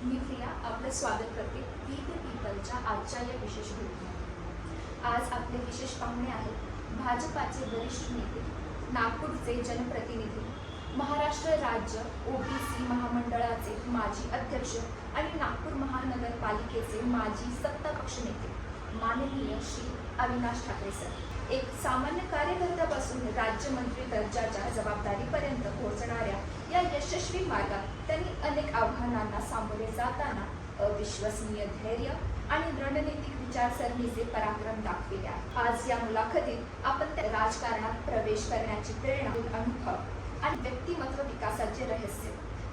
मी प्रिया आपलं स्वागत करते वी द पीपलच्या आजच्या या विशेष भेटीमध्ये। आज आपले विशेष पाहुणे आहेत भाजपाचे वरिष्ठ नेते, नागपूरचे जनप्रतिनिधी, महाराष्ट्र राज्य ओबीसी महामंडळाचे माजी अध्यक्ष आणि नागपूर महानगरपालिकेचे माजी सत्तापक्ष नेते माननीय श्री अविनाश ठाकरे सर। एक सामान्य कार्यकर्त्यापासून राज्यमंत्री दर्जाच्या जबाबदारीपर्यंत पोहोचणाऱ्या या यशस्वी मार्गात त्यांनी अनेक आव्हानांना सामोरे जाताना अविश्वसनीय धैर्य आणि रणनीतिक विचारसरणीचे पराक्रम दाखविले आहे। आज या मुलाखतीत आपण राजकारणात प्रवेश करण्याची प्रेरणा, अनुभव आणि व्यक्तिमत्व विकासाचे रहस्य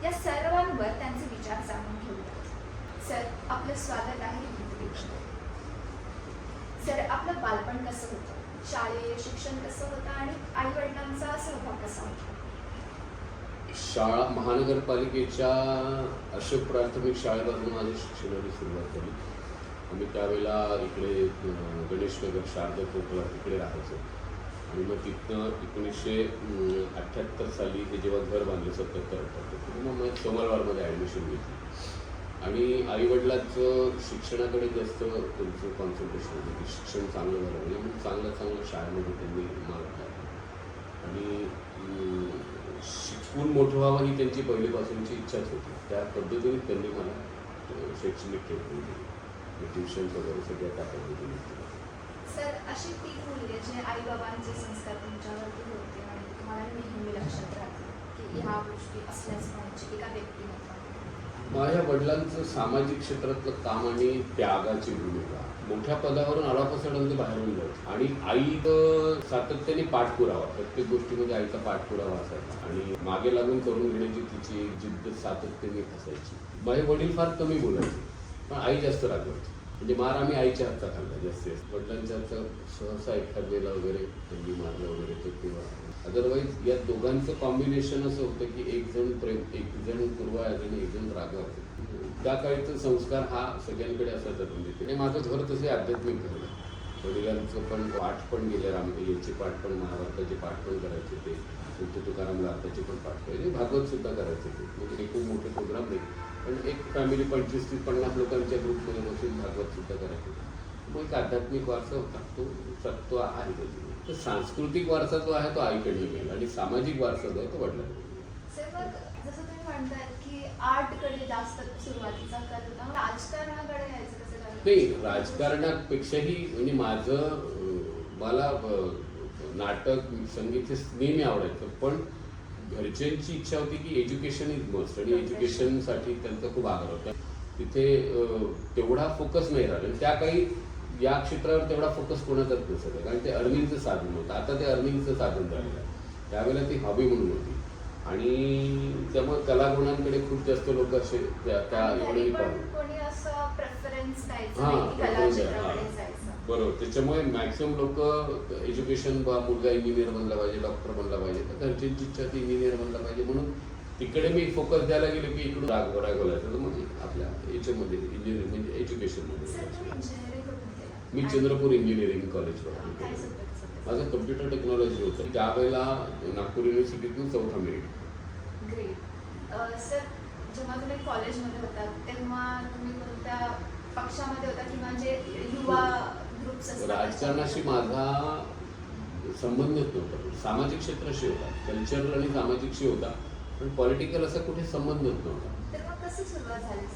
या सर्वांवर त्यांचे विचार जाणून घेऊयात। सर, आपलं स्वागत आहे। सर, आपलं बालपण कसं होतं, शालेय शिक्षण कसं होतं आणि आई वडिलांचा सहभाग कसा होता? शाळा महानगरपालिकेच्या अशोक प्राथमिक शाळेपासून माझी शिक्षणाची सुरुवात झाली। आम्ही त्यावेळेला इकडे गणेशनगर शारदा चौकला तिकडे राहायचो आणि मग तिथनं 1978 साली ते जेव्हा घर बांधलं 77 मग मी सोमवारमध्ये ॲडमिशन घेतली आणि आईवडिलांचं शिक्षणाकडे जास्त त्यांचं कॉन्सन्ट्रेशन होतं की शिक्षण चांगलं झालं म्हणजे मग चांगल्या शाळेमध्ये त्यांनी मला टाकलं आणि शिकून मोठं व्हावं ही त्यांची पहिलीपासूनची इच्छाच होती। त्या पद्धतीने त्यांनी मला शैक्षणिक केलं, ट्युशन वगैरे सगळ्या त्या पद्धतीने केलं। सर, अशी ती मुले जे आई बाबांचे संस्कार तुमच्यावरती होते आणि तुम्हाला नेहमी लक्षात राहते की ह्या गोष्टी असल्याच पाहिजे एका व्यक्तिमत्वात? माझ्या वडिलांचं सामाजिक क्षेत्रातलं काम आणि त्यागाची भूमिका, मोठ्या पदावरून आलापासून ते बाहेरून जायचं आणि आई सातत्याने पाठपुरावा, प्रत्येक गोष्टीमध्ये आईचा पाठपुरावा असायचा आणि मागे लागून करून घेण्याची तिची जिद्द सातत्याने असायची। माझे वडील फार कमी बोलायचे पण आई जास्त रागवायची, म्हणजे मार आम्ही आईच्या हातचा खाल्ला जास्त। वडिलांच्या हातचा सहसा एखाद्याला वगैरे त्यांनी मारलं वगैरे तर तेव्हा, अदरवाईज या दोघांचं कॉम्बिनेशन असं होतं की एक जण पूर्वायचं आणि एक जण रागावतं। त्या काळीचा संस्कार हा सगळ्यांकडे असायचा म्हणजे माझं घर तसे आध्यात्मिक घर आहे। वडिलांचं पण पाठ पण गेले, याची पाठ पण, महाभारताचे पाठ पण करायचे ते, संत तुकाराम गाथाचे पण पाठ करायचे, भागवत सुद्धा करायचे ते, म्हणजे एक खूप मोठे प्रोग्राम नाही पण एक फॅमिली 25-50 लोकांच्या ग्रुपमध्ये बसून भागवत सुद्धा करायचे। मग एक आध्यात्मिक वारसा होता तो सत्व आहे त्याची। तर सांस्कृतिक वारसा जो आहे तो आईकडे गेला आणि सामाजिक वारसा जो आहे तो वडिलांकडे। जसं तुम्ही म्हणताय की आर्टकडे जास्त सुरुवातीचा कल होता, राजकारणाकडे यायचं कसं झालं? नाही, राजकारणापेक्षाही म्हणजे मला नाटक संगीत हे नेहमी आवडायचं पण घरच्यांची इच्छा होती की एज्युकेशन इज मस्ट आणि एज्युकेशनसाठी त्यांचा खूप आग्रह होता। तिथे तेवढा फोकस नाही राहिला, त्या काही या क्षेत्रावर तेवढा फोकस कोणाचाच नसतं कारण ते अर्निंगचं साधन होतं। आता ते अर्निंगचं साधन झालेलं आहे, त्यावेळेला ती हॉबी म्हणून होती आणि त्यामुळे कलागुणांकडे खूप जास्त लोक असे त्या एवढे बरोबर। त्याच्यामुळे मॅक्सिमम लोक एज्युकेशन मुलगा इंजिनियर बनला पाहिजे, डॉक्टर बनला पाहिजे, तर घरच्यांची इच्छा ती इंजिनियर बनला पाहिजे म्हणून तिकडे मी फोकस द्यायला गेलो की इकडून रागवलायचं तर मग आपल्या याच्यामध्ये इंजिनिअरिंग म्हणजे एज्युकेशनमध्ये मी चंद्रपूर इंजिनिअरिंग कॉलेजवर माझं कम्प्युटर टेक्नॉलॉजी होतं त्यावेळेला नागपूर युनिव्हर्सिटीतून 4था मेरिट। ग्रेट। सर, जेव्हा तुम्ही कॉलेजमध्ये होता तेव्हा तुम्ही कोणत्या पक्षामध्ये होता किंवा जे युवा ग्रुप्स असतात? राजकारणाशी माझा संबंधच नव्हता, सामाजिक क्षेत्राशी होता, कल्चरल आणि सामाजिकशी होता पण पॉलिटिकल असा कुठे संबंधच नव्हता।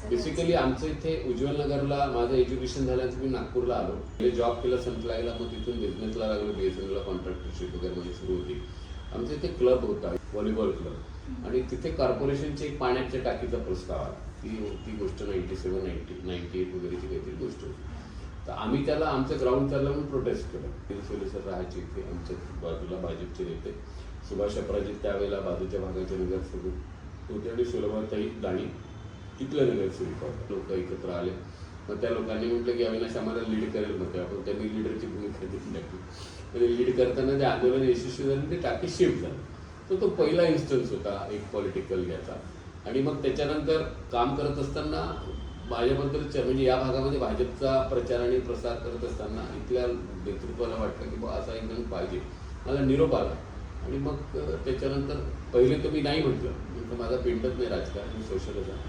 बेसिकली आमचं इथे उज्ज्वल नगरला माझं एज्युकेशन झाल्यानंतर मी नागपूरला आलो, पहिले जॉब केला संपलायला, मग तिथून बिझनेसला लागलो, BSNL कॉन्ट्रॅक्टरशिप वगैरे मध्ये सुरू होती। आमचं इथे क्लब होता, व्हॉलीबॉल क्लब, आणि तिथे कॉर्पोरेशनच्या एक पाण्याच्या टाकीचा प्रस्ताव आला, ती गोष्ट 97-98 वगैरेची काहीतरी गोष्ट होती। तर आम्ही त्याला आमचं ग्राउंड चाललं म्हणून प्रोटेस्ट केलं। सोले सर राहायचे इथे आमच्या बाजूला, भाजपचे नेते सुभाष अपराजित त्यावेळेला बाजूच्या भागाचे नगरसेवक होते आणि सुलभाताई दाणी इथलं नगरसेवक होतं। लोक एकत्र आले, मग त्या लोकांनी म्हटलं की अविनाश आम्हाला लीड करेल, मग आपण त्यांनी लीडरची भूमिका देऊन टाकली आणि लीड करताना जे आंदोलन यशस्वी झालं ते टाकी शिफ्ट झालं। तर तो पहिला इन्स्टन्स होता एक पॉलिटिकल याचा आणि मग त्याच्यानंतर काम करत असताना माझ्याबद्दल म्हणजे या भागामध्ये भाजपचा प्रचार आणि प्रसार करत असताना इथल्या नेतृत्वाला वाटलं की बा असा एक जण पाहिजे। मला निरोप आला आणि मग त्याच्यानंतर पहिले तर मी नाही म्हटलं, माझा पेंटच नाही राजकारण, मी सोशलच आहे,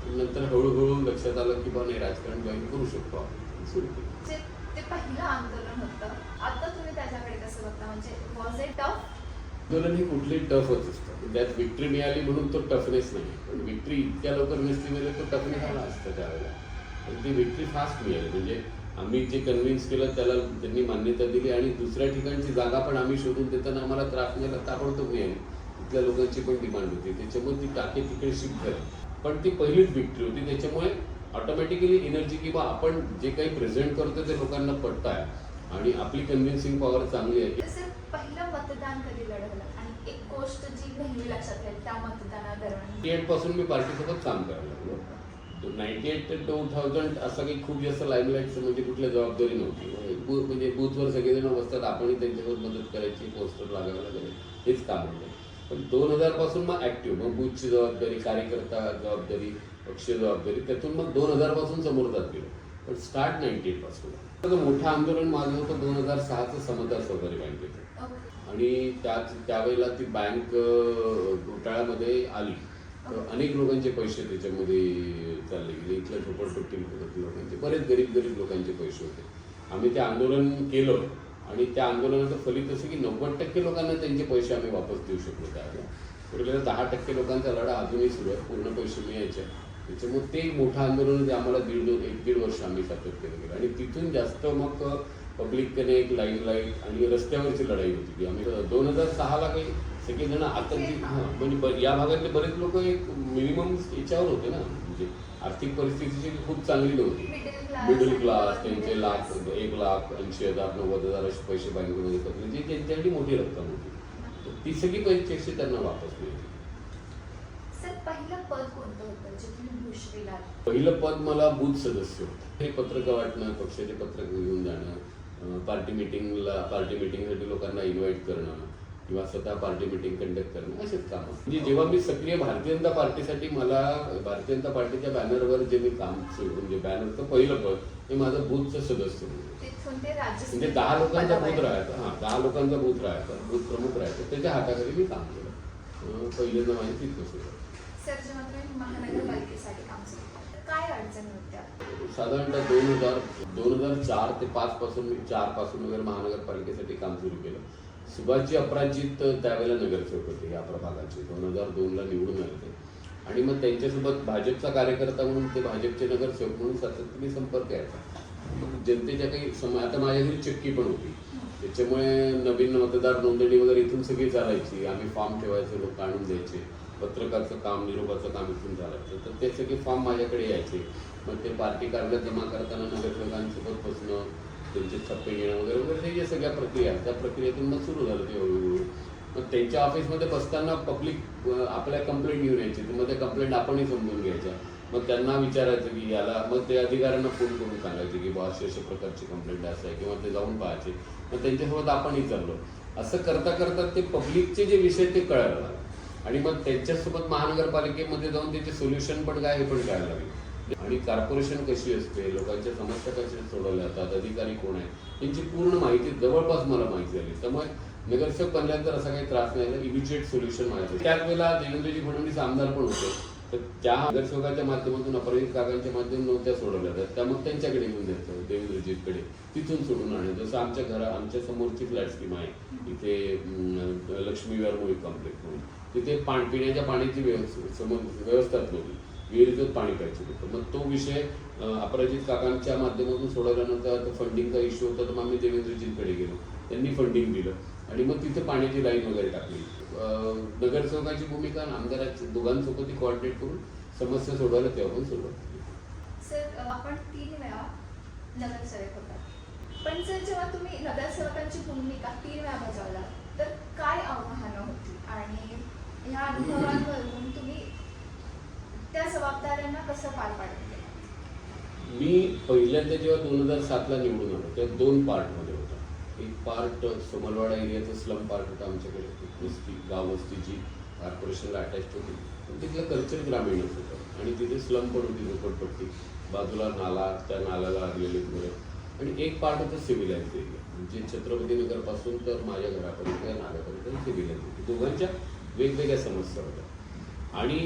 नंतर हळूहळू लक्षात आलं की बा नाही, राजकारण जॉईन करू शकतो आपण, सुरू केलं. ते पहिलं आंदोलन होतं, आता तुम्ही त्याच्याकडे कसं बघता? म्हणजे वॉज इट टफ? आंदोलन ही कुठली टफच असतं, त्यात विक्ट्री मिळाली म्हणून तो टफनेस नाही, पण विक्ट्री इतक्या लवकर नसती म्हणजे तो टफनेस आला असतं त्यावेळेला. पण ती विक्ट्री फास्ट मिळाली, म्हणजे आम्ही जे कन्व्हिन्स केलं त्याला त्यांनी मान्यता दिली आणि दुसऱ्या ठिकाणची जागा पण आम्ही शोधून देताना आम्हाला त्रास मिळाला, ताबडतोब मिळाली. तिथल्या लोकांची पण डिमांड होती, त्याच्यामुळे ती टाके तिकडे शिफ्ट झाली. पण ती पहिलीच विक्ट्री होती, त्याच्यामुळे ऑटोमॅटिकली एनर्जी किंवा आपण जे काही प्रेझेंट करतो ते लोकांना पटतं आहे आणि आपली कन्व्हिन्सिंग पॉवर चांगली आहे. सर, पहिलं मतदान कधी लढवलं आणि एक गोष्ट जी नेहमी लक्षात राहील त्या मतदानादरम्यान? 98 पासून मी पार्टीसोबत काम करायला लागलो. 98 ते 2000 असं काही खूप जास्त लाईमलाईट म्हणजे कुठल्या जबाबदारी नव्हती. म्हणजे बूथवर सगळेजण बसतात, आपणही त्यांच्यावर मदत करायची, पोस्टर लागायला लागले, हेच काम होतं. पण 2000 पासून मग ऍक्टिव्ह, मग बूथची जबाबदारी, कार्यकर्ता जबाबदारी, पक्षीय जबाबदारी, त्यातून मग 2000 पासून समोर जात गेलो. पण स्टार्ट 98 पासून. मोठं आंदोलन माझं होतं 2006चं समता सहकारी बँकेचं. आणि त्यावेळेला ती बँक घोटाळ्यामध्ये आली, तर अनेक लोकांचे पैसे त्याच्यामध्ये चालले गेले. इथल्या झोपडपट्टी लोकांचे, बरेच गरीब लोकांचे पैसे होते. आम्ही ते आंदोलन केलं आणि त्या आंदोलनाचं फलित असं की 90% लोकांना त्यांचे पैसे आम्ही वापस देऊ शकलो. त्यावेळेला उरलेल्या 10% लोकांचा लढा अजूनही सुरू आहे, पूर्ण पैसे मिळायचे. त्याच्यामुळे ते एक मोठं आंदोलन ते आम्हाला 1.5 वर्ष आम्ही सातत्याने केलं आणि तिथून जास्त मग पब्लिक कनेक्ट, लाईट आणि रस्त्यावरची लढाई होती की आम्ही 2006ला काही सगळेजण आता म्हणजे या भागातले बरेच लोक एक मिनिमम याच्यावर होते ना, म्हणजे आर्थिक परिस्थितीची खूप चांगली नव्हती. मिडल क्लास, त्यांचे 1,80,000, 90,000 असे पैसे बँकेमध्ये कपले, जी त्यांच्यासाठी मोठी रक्कम होती. तर ती सगळी पैसे त्यांना वापस मिळते. पहिलं पद कोणतं होतं जे तुम्ही भूषविलात? पहिलं पद मला बूथ सदस्य होतं. हे पत्रक वाटणं, पक्षाचे पत्रक घेऊन जाणं, पार्टी मिटिंगसाठी लोकांना इन्व्हाइट करणं किंवा स्वतः पार्टी मिटिंग कंडक्ट करणं, असेच कामं. म्हणजे जेव्हा मी सक्रिय भारतीय जनता पार्टीसाठी, मला भारतीय जनता पार्टीच्या बॅनरवर जे मी काम सुरू, म्हणजे बॅनरचं पहिलं पद हे माझं बूथचं सदस्य होतं. म्हणजे 10 लोकांचा बूथ राहायचा, 10 लोकांचा बूथ राहायचा, बूथ प्रमुख राहायचा, त्याच्या हाताखाली मी काम केलं. पहिल्यांदा माझी तिथं सुरू. सर, जेव्हा तुम्ही महानगरपालिकेसाठी काम सुरू केलं, काय अडचणी होत्या? साधारणतः 2004 ते 5 पासून मी 4 पासून वगैरे महानगरपालिकेसाठी काम सुरू केलं. सुभाषजी अपराजित त्यावेळेला नगरसेवक होते या प्रभागाचे, 2002ला निवडून आले ते. आणि मग त्यांच्यासोबत भाजपचा कार्यकर्ता म्हणून ते भाजपचे नगरसेवक म्हणून सातत्याने संपर्क यायचा. मग जनतेच्या काही आता माझ्या घरी चक्की पण होती, त्याच्यामुळे नवीन मतदार नोंदणी वगैरे इथून सगळी चालायची. आम्ही फॉर्म ठेवायचे, लोक आणून द्यायचे. पत्रकाचं काम, निरोपाचं काम इथून चालायचं, तर ते सगळे फॉर्म माझ्याकडे यायचे. मग ते पार्टी कार्यालयात जमा करताना नगरसेवकांसोबत बसणं, त्यांचे छप्पे घेणं वगैरे वगैरे, हे जे सगळ्या प्रक्रिया त्या प्रक्रियेतून मग सुरू झालं ते हळूहळू. मग त्यांच्या ऑफिसमध्ये बसताना पब्लिक आपल्या कंप्लेंट घेऊन यायची, तर मग त्या कंप्लेंट आपणही समजून घ्यायच्या. मग त्यांना विचारायचं की याला, मग ते अधिकाऱ्यांना फोन करून सांगायचे की बॉस अशा प्रकारची कंप्लेंट असं आहे, किंवा ते जाऊन पाहायचे. मग त्यांच्यासोबत आपणही चाललो. असं करता करता ते पब्लिकचे जे विषय ते कळायला लागले आणि मग त्यांच्यासोबत महानगरपालिकेमध्ये जाऊन त्याचे सोल्युशन पण काय हे पण कळायला लागले. आणि कॉर्पोरेशन कशी असते, लोकांच्या समस्या कशा सोडवल्या जातात, अधिकारी कोण आहे, यांची पूर्ण माहिती जवळपास मला माहिती झाली. त्यामुळे नगरसेवक बनल्यानंतर असा काही त्रास नाही, इमिजिएट सोल्युशन माहिती. त्याच वेळेला देवेंद्रजी फडणवीस आमदार पण होते, तर त्या नगरसेवकाच्या माध्यमातून अपराजित काकांच्या माध्यमातून त्या सोडवल्या जातात. त्या मग त्यांच्याकडे घेऊन द्यायचं, देवेंद्रजीकडे, तिथून सोडून आणलं. जसं आमच्या समोरची फ्लॅट स्कीम आहे इथे, लक्ष्मी विहार मोहित कॉम्प्लेक्स म्हणून, तिथे पिण्याच्या पाण्याची व्यवस्थाच नव्हती, विहिरीतच पाणी प्यायचं होतं. मग तो विषय अपराजित काकांच्या माध्यमातून सोडवल्यानंतर फंडिंगचा इश्यू होता, तर मग आम्ही देवेंद्रजींकडे गेलो, त्यांनी फंडिंग दिलं आणि मग तिथे पाण्याची लाईन वगैरे टाकली. नगरसेवकाची भूमिका आमदाराची, दोघांसोबतही कोऑर्डिनेट करून समस्या सोडवायला तेव्हा पण सुरुवात केली. सर, आपण 3 वेळा नगरसेवक होता, पण सर जेव्हा तुम्ही नगरसेवकांची भूमिका 3 वेळा बजावला, तर काय आव्हानं होती आणि ह्या अनुभवांवरून तुम्ही त्या जबाबदाऱ्यांना कसं पार पाडलं? मी पहिल्यांदा जेव्हा 2007ला निवडून आलो तेव्हा 2 पार्टमध्ये होता. एक पार्ट सोमलवाडा एरियाचा स्लम पार्ट होता आमच्याकडे, वस्ती, गाव वस्तीची कॉर्पोरेशनला अटॅच होती, पण तिथलं कल्चर ग्रामीणच होतं आणि तिथे स्लम पण होती, झोपडपट्टी, बाजूला नाला, त्या नाल्याला लागलेले घरं. आणि एक पार्ट होतं सिव्हिलाइज एरिया, म्हणजे छत्रपतीनगरपासून तर माझ्या घरापर्यंत नाल्यापर्यंत सिव्हिलाइज होती. दोघांच्या वेगवेगळ्या समस्या होत्या आणि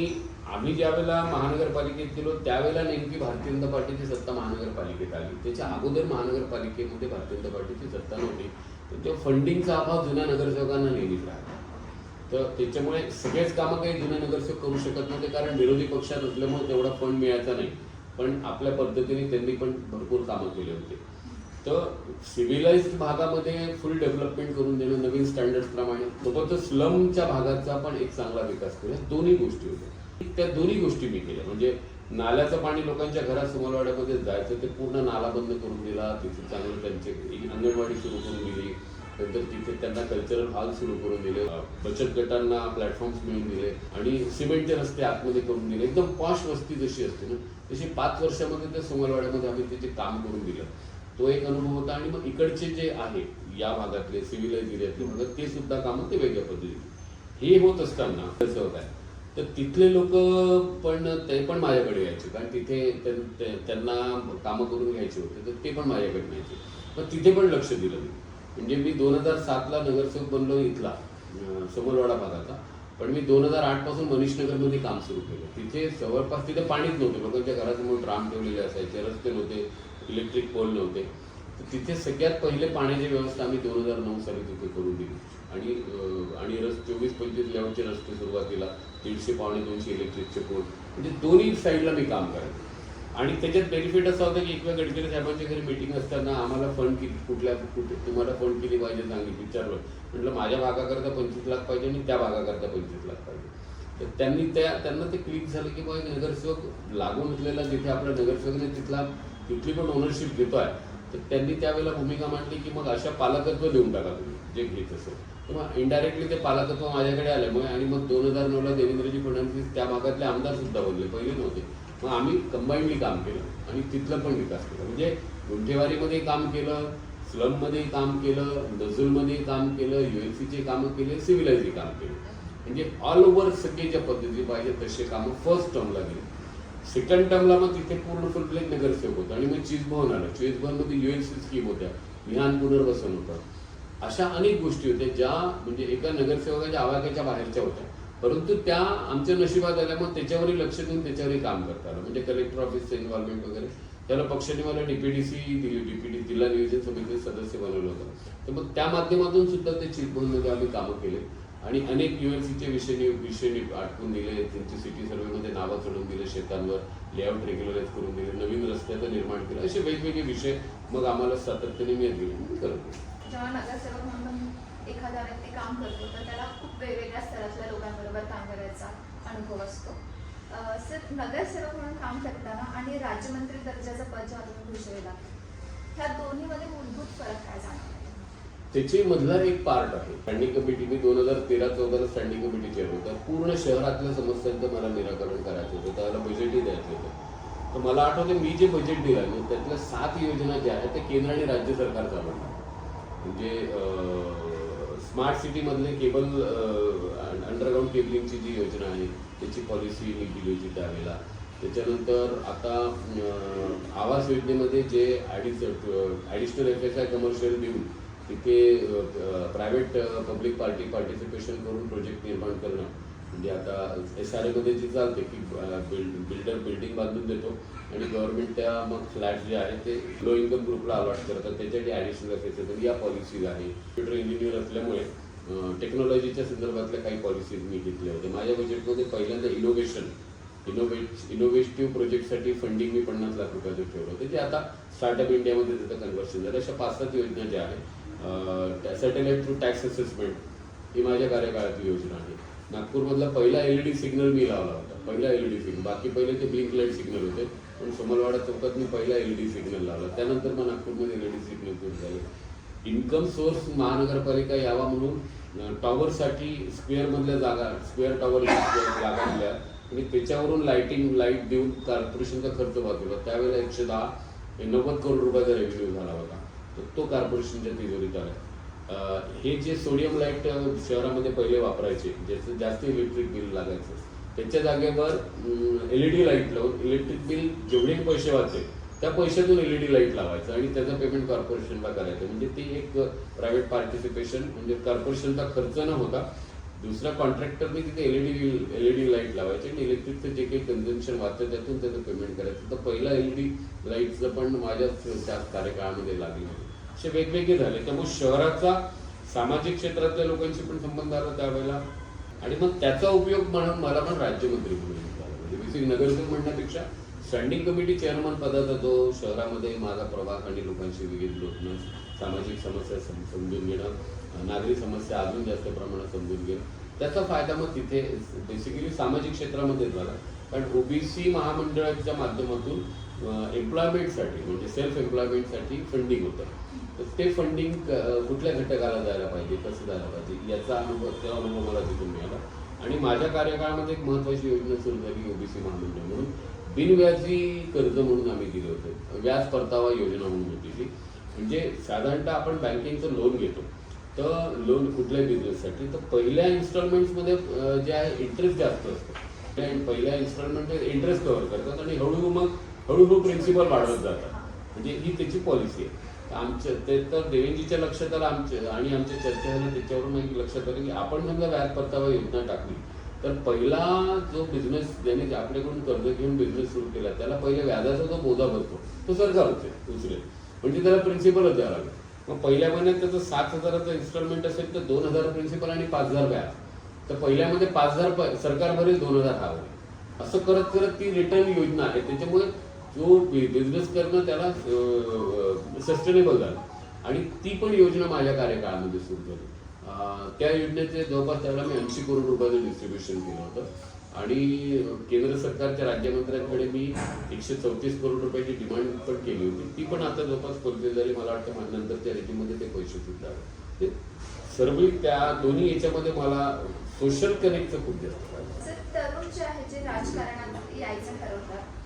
आम्ही ज्या वेळेला महानगरपालिकेत गेलो त्यावेळेला नेमकी भारतीय जनता पार्टीची सत्ता महानगरपालिकेत आली. त्याच्या अगोदर महानगरपालिकेमध्ये भारतीय जनता पार्टीची सत्ता नव्हती. तर फंडिंगचा अभाव जुन्या नगरसेवकांना नेहमीच राहिला. तर त्याच्यामुळे सगळेच कामं काही जुने नगरसेवक करू शकत नव्हते, कारण विरोधी पक्षात असल्यामुळे तेवढा फंड मिळायचा नाही. पण आपल्या पद्धतीने त्यांनी पण भरपूर कामं केले होते. तर सिव्हिलाइज्ड भागामध्ये फुल डेव्हलपमेंट करून देणं नवीन स्टँडर्ड प्रमाणे, सोबतच स्लमच्या भागाचा पण एक चांगला विकास केला. दोन्ही गोष्टी होत्या. त्या दोन्ही गोष्टी मी केल्या. म्हणजे नाल्याचं पाणी लोकांच्या घरात सुमलवाड्यामध्ये जायचं ते पूर्ण नाला बंद करून दिला. तिथे चांगलं त्यांचे अंगणवाडी सुरू करून दिली. नंतर तिथे त्यांना कल्चरल हॉल सुरू करून दिले. बचत गटांना प्लॅटफॉर्म्स मिळून दिले आणि सिमेंटचे रस्ते आतमध्ये करून दिले. एकदम पॉश वस्ती जशी असते ना तशी 5 वर्षामध्ये त्या सुमलवाड्यामध्ये आम्ही तिथे काम करून दिलं. तो एक अनुभव होता. आणि मग इकडचे जे आहे या भागातले सिव्हिलाइज एरियातले भागात ते सुद्धा कामं ते वेगळ्या पद्धतीने हे होत असताना कसं होत आहे, तर तिथले लोक पण ते पण माझ्याकडे यायचे, कारण तिथे त्यांना कामं करून घ्यायचे होते. तर ते पण माझ्याकडे यायचे. पण तिथे पण लक्ष दिलं मी. म्हणजे मी 2007ला नगरसेवक बनलो इथला समोरवाडा भागाचा. पण मी 2008 पासून मनीषनगरमध्ये काम सुरू केलं. तिथे जवळपास तिथे पाणीच नव्हते. लोकांच्या घरासमोर ड्राम ठेवलेले असायचे, रस्ते नव्हते, इलेक्ट्रिक पोल नव्हते. तर तिथे सगळ्यात पहिले पाण्याची व्यवस्था आम्ही 2009 साली तिथे करून दिली. आणि 24-25 लेवलचे रस्ते सुरुवातीला 150-200 इलेक्ट्रिकचे पोल, म्हणजे दोन्ही साईडला मी काम करायचं. आणि त्याच्यात बेनिफिट असा होता की एकवेळ गडकरी साहेबांच्या घरी मीटिंग असताना आम्हाला फंड कुठे तुम्हाला फंड किती पाहिजे सांगितलं, विचारलं. म्हटलं माझ्या भागाकरता 25 लाख पाहिजे आणि त्या भागाकरता 25 लाख पाहिजे. तर त्यांना ते क्लिक झालं की बाबा नगरसेवक लागून असलेला जिथे आपला नगरसेवकने तिथली पण ओनरशिप घेतोय, तर त्यांनी त्यावेळेला भूमिका मांडली की मग अशा पालकत्व देऊन टाका तुम्ही जे घेत असेल. किंवा इनडायरेक्टली ते पालकत्व माझ्याकडे आल्यामुळे आणि मग 2009ला देवेंद्रजी फडणवीस त्या भागातले आमदार सुद्धा बनले, पहिले नव्हते. मग आम्ही कंबाईंडली काम केलं आणि तिथलं पण विकास केला. म्हणजे गुंठेवारीमध्ये काम केलं, स्लममध्ये काम केलं, नजूलमध्ये काम केलं, ULCचे कामं केले, सिव्हिलाइजचे काम केले. म्हणजे ऑल ओव्हर सगळे ज्या पद्धती पाहिजे तसे कामं फर्स्ट टर्मला गेले. सेकंड टर्मला मग तिथे पूर्ण फुल प्लेट नगरसेवक होतं. आणि मग चीजभवन आलं. चीजभवनमध्ये ULC स्कीम होत्या, विहान पुनर्वसन होतं. अशा अनेक गोष्टी होत्या ज्या म्हणजे एका नगरसेवकाच्या आवाक्याच्या बाहेरच्या होत्या. परंतु त्या आमच्या नशिबात आल्यामुळे त्याच्यावरही लक्ष देऊन त्याच्यावरही काम करता आलं. म्हणजे कलेक्टर ऑफिसचं इन्व्हॉल्वमेंट वगैरे. त्याला पक्षाने मला DPDC दिली. DPD जिल्हा नियोजन समितीचे सदस्य बनवलं होतं. तर मग त्या माध्यमातून सुद्धा ते चीजभवनमध्ये आम्ही कामं केले. आणि अनेक ULCचे विषय आटकून दिले. त्यांची सिटी सर्वेमध्ये नावं चढवून दिले, शेतांवर लेआउट रेग्युलराइज करून दिले, नवीन रस्त्याचं निर्माण केलं. असे वेगवेगळे विषय मग आम्हाला सातत्याने मी करतो. जेव्हा नगरसेवक म्हणून एखादा व्यक्ती काम करतो तर त्याला खूप वेगवेगळ्या स्तरातल्या लोकांबरोबर काम करायचा अनुभव असतो. सर, नगरसेवक म्हणून काम करताना आणि राज्यमंत्री दर्जाचं पद जेव्हा तुम्ही भूषवला, ह्या दोन्हीमध्ये मूलभूत फरक काय जाणवला? त्याची मधला एक पार्ट आहे. स्टँडिंग कमिटी मी 2013-14 स्टँडिंग कमिटी चेअर होता. पूर्ण शहरातल्या समस्यांचं मला निराकरण करायचं होतं. त्याला बजेटही द्यायचं होतं. तर मला आठवतं मी जे बजेट दिलं ना त्यातल्या 7 योजना ज्या आहेत त्या केंद्र आणि राज्य सरकार चालवणार. म्हणजे स्मार्ट सिटीमधले केबल अंडरग्राऊंड केबलिंगची जी योजना आहे त्याची पॉलिसी मी दिली होती त्यावेळेला. त्याच्यानंतर आता आवास योजनेमध्ये जे ॲडिशनल FSI कमर्शियल देऊन तिथे प्रायव्हेट पब्लिक पार्टिसिपेशन करून प्रोजेक्ट निर्माण करणं. म्हणजे आता SRA मध्ये जे चालते की बिल्डर बिल्डिंग बांधून देतो आणि गव्हर्नमेंट त्या मग फ्लॅट जे आहे ते लो इन्कम ग्रुपला अलॉट करतात. त्याच्यासाठी ॲडिशनल FSI या पॉलिसीज आहे. कम्प्युटर इंजिनियर असल्यामुळे टेक्नॉलॉजीच्या संदर्भातल्या काही पॉलिसीज मी घेतल्या होत्या. माझ्या बजेटमध्ये पहिल्यांदा इनोव्हेटिव्ह प्रोजेक्टसाठी फंडिंग मी 50 लाख रुपयाचं ठेवलं होतं, जे आता स्टार्टअप इंडियामध्ये त्याचं कन्व्हर्शन झालं. अशा 5-7 योजना ज्या आहेत. सॅटेलाइट थ्रू टॅक्स असेसमेंट ही माझ्या कार्यकाळाची योजना आहे. नागपूरमधला पहिला LED सिग्नल मी लावला होता. पहिला LED सिग्नल. बाकी पहिले ते ब्लिंक लाईट सिग्नल होते, पण समलवाडा चौकात मी पहिला LED सिग्नल लावला. त्यानंतर मग नागपूरमध्ये LED सिग्नल सुरू झाले. इन्कम सोर्स महानगरपालिका यावा म्हणून टॉवरसाठी स्क्वेअरमधल्या स्क्वेअर टॉवर जागा दिल्या आणि त्याच्यावरून लाईट देऊन कॉर्पोरेशनचा खर्च वाचवला. त्यावेळेला 190 करोड रुपयाचा रेव्हेन्यू झाला होता. तर तो कॉर्पोरेशनच्या तिजोरीत आला. हे जे सोडियम लाईट शहरामध्ये पहिले वापरायचे, ज्याचं जास्त इलेक्ट्रिक बिल लागायचं, त्याच्या जागेवर LED लाईट लावून इलेक्ट्रिक बिल जेवढे पैसे वाचले त्या पैशातून LED लाईट लावायचं आणि त्याचं पेमेंट कॉर्पोरेशनला करायचं. म्हणजे ती एक प्रायव्हेट पार्टिसिपेशन, म्हणजे कॉर्पोरेशनचा खर्च न होता दुसऱ्या कॉन्ट्रॅक्टरने तिथे एलईडी लाईट लावायचे आणि इलेक्ट्रिकचं जे काही कन्झम्पशन वाचतं त्यातून त्याचं पेमेंट करायचं. तर पहिला एलईडी लाईटचं पण माझ्याच त्या कार्यकाळामध्ये लागली होती. असे वेगवेगळे झाले. त्यामुळे शहराचा सामाजिक क्षेत्रातल्या लोकांशी पण संबंध आला त्यावेळेला आणि मग त्याचा उपयोग म्हणून मला पण राज्यमंत्री म्हणून झाला. म्हणजे बेसिक नगरसेवक म्हणण्यापेक्षा स्टँडिंग कमिटी चेअरमन पदाचा जो शहरामध्ये माझा प्रवास आणि लोकांशी विविध बोलणं, सामाजिक समस्या समजून घेणं, नागरी समस्या अजून जास्त प्रमाणात समजून घेणं, त्याचा फायदा मग तिथे बेसिकली सामाजिक क्षेत्रामध्ये झाला. कारण ओबीसी महामंडळाच्या माध्यमातून एम्प्लॉयमेंटसाठी म्हणजे सेल्फ एम्प्लॉयमेंटसाठी फंडिंग होतं. तर ते फंडिंग कुठल्या घटकाला जायला पाहिजे, कसं जायला पाहिजे याचा अनुभव मला तिथून मिळाला. आणि माझ्या कार्यकाळामध्ये एक महत्त्वाची योजना सुरू झाली ओबीसी महामंडळ म्हणून. बिनव्याजी कर्ज म्हणून आम्ही दिलं होतं. व्याज परतावा योजना म्हणून होती ती. म्हणजे साधारणतः आपण बँकेचं लोन घेतो तर लोन कुठल्याही बिझनेससाठी तर पहिल्या इन्स्टॉलमेंट्समध्ये जे आहे इंटरेस्ट जास्त असतो. पहिल्या इन्स्टॉलमेंट इंटरेस्ट कव्हर करतात आणि हळूहळू प्रिन्सिपल वाढवत जातात. म्हणजे ही त्याची पॉलिसी आहे. आमच्या ते तर देवेंजीच्या लक्षात आलं आणि आमच्या चर्चा झाल्या त्याच्यावरून एक लक्षात आलं की आपण समजा व्याज परतावा योजना टाकली तर पहिला जो बिझनेस ज्याने आपल्याकडून कर्ज घेऊन बिझनेस सुरू केला त्याला पहिल्या व्याजाचा जो बोजा भरतो तो सरकार होते दुसरे. म्हणजे त्याला प्रिन्सिपलच द्यावं लागेल. मग पहिल्या महिन्यात त्याचं 7,000चं इन्स्टॉलमेंट असेल तर 2,000 प्रिन्सिपल आणि 5,000 व्याज. तर पहिल्यामध्ये 5,000 सरकार भरेल, 2,000 हा भरेल. असं करत करत ती रिटर्न योजना आहे. त्याच्यामुळे जो बिझनेस करणं त्याला सस्टेनेबल झालं आणि ती पण योजना माझ्या कार्यकाळामध्ये सुरू झाली. त्या योजनेचे जवळपास त्यावेळेला मी 80 करोड रुपयाचं डिस्ट्रीब्युशन केलं होतं आणि केंद्र सरकारच्या राज्यमंत्र्यांकडे मी 134 करोड रुपयाची डिमांड पण केली होती. ती पण आता जवळपास फुलफिल झाली. मला वाटतं नंतरच्या रेटीमध्ये ते पैसे सुद्धा ते सर्व त्या दोन्ही याच्यामध्ये मला सोशल कनेक्टचं खूप जास्त पाहिजे. तरुण जे आहे जे राजकारणात यायचं ठरवतात